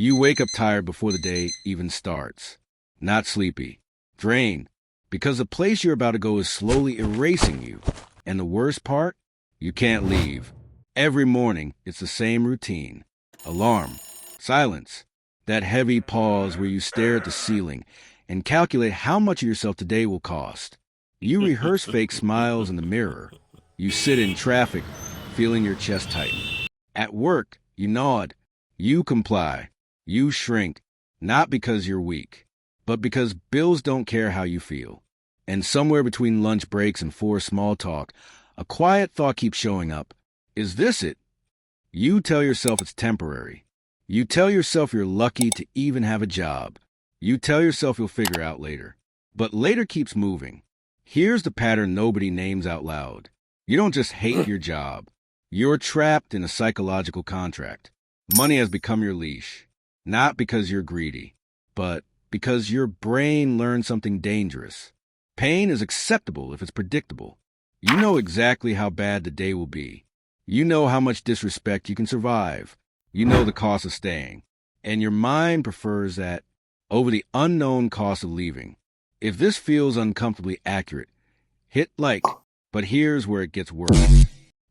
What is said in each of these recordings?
You wake up tired before the day even starts. Not sleepy. Drained. Because the place you're about to go is slowly erasing you. And the worst part? You can't leave. Every morning, it's the same routine. Alarm. Silence. That heavy pause where you stare at the ceiling and calculate how much of yourself today will cost. You rehearse fake smiles in the mirror. You sit in traffic, feeling your chest tighten. At work, you nod. You comply. You shrink. Not because you're weak, but because bills don't care how you feel. And somewhere between lunch breaks and forced small talk, a quiet thought keeps showing up. Is this it? You tell yourself it's temporary. You tell yourself you're lucky to even have a job. You tell yourself you'll figure out later. But later keeps moving. Here's the pattern nobody names out loud. You don't just hate your job. You're trapped in a psychological contract. Money has become your leash. Not because you're greedy, but because your brain learned something dangerous. Pain is acceptable if it's predictable. You know exactly how bad the day will be. You know how much disrespect you can survive. You know the cost of staying. And your mind prefers that over the unknown cost of leaving. If this feels uncomfortably accurate, hit like. But here's where it gets worse.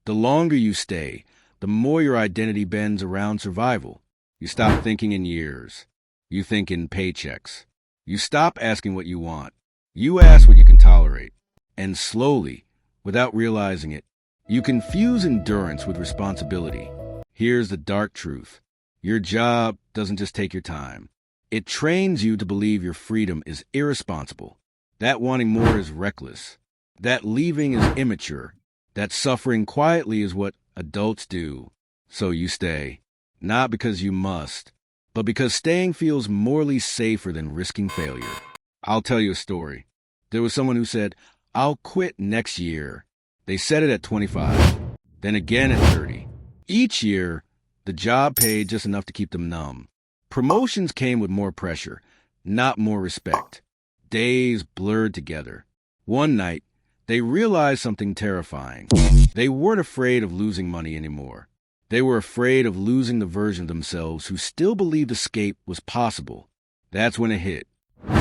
The longer you stay, the more your identity bends around survival. You stop thinking in years. You think in paychecks. You stop asking what you want. You ask what you can tolerate. And slowly, without realizing it, you confuse endurance with responsibility. Here's the dark truth. Your job doesn't just take your time. It trains you to believe your freedom is irresponsible. That wanting more is reckless. That leaving is immature. That suffering quietly is what adults do. So you stay. Not because you must, but because staying feels morally safer than risking failure. I'll tell you a story. There was someone who said, "I'll quit next year." They said it at 25, then again at 30. Each year, the job paid just enough to keep them numb. Promotions came with more pressure, not more respect. Days blurred together. One night, they realized something terrifying. They weren't afraid of losing money anymore. They were afraid of losing the version of themselves who still believed escape was possible. That's when it hit.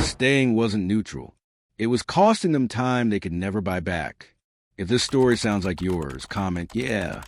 Staying wasn't neutral. It was costing them time they could never buy back. If this story sounds like yours, comment, "Yeah."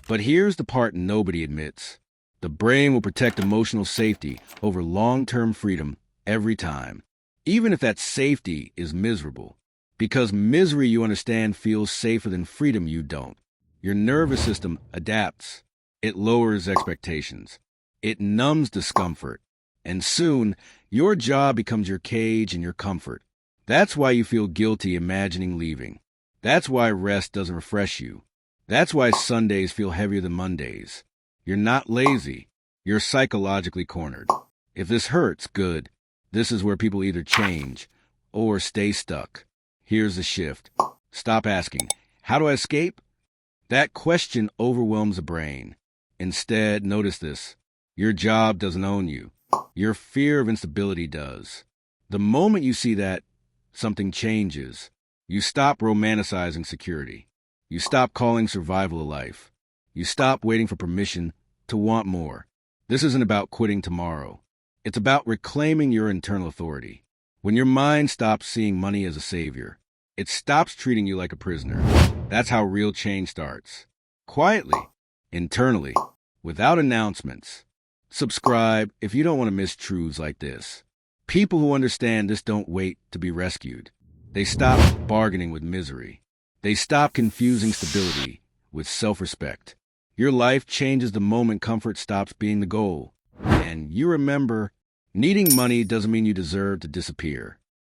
But here's the part nobody admits. The brain will protect emotional safety over long-term freedom every time, even if that safety is miserable. Because misery, you understand, feels safer than freedom you don't. Your nervous system adapts. It lowers expectations. It numbs discomfort. And soon, your job becomes your cage and your comfort. That's why you feel guilty imagining leaving. That's why rest doesn't refresh you. That's why Sundays feel heavier than Mondays. You're not lazy. You're psychologically cornered. If this hurts, good. This is where people either change or stay stuck. Here's the shift. Stop asking, "How do I escape?" That question overwhelms the brain. Instead, notice this. Your job doesn't own you. Your fear of instability does. The moment you see that, something changes. You stop romanticizing security. You stop calling survival a life. You stop waiting for permission to want more. This isn't about quitting tomorrow. It's about reclaiming your internal authority. When your mind stops seeing money as a savior, it stops treating you like a prisoner. That's how real change starts. Quietly, internally, without announcements. Subscribe if you don't want to miss truths like this. People who understand this don't wait to be rescued. They stop bargaining with misery. They stop confusing stability with self-respect. Your life changes the moment comfort stops being the goal. And you remember, needing money doesn't mean you deserve to disappear.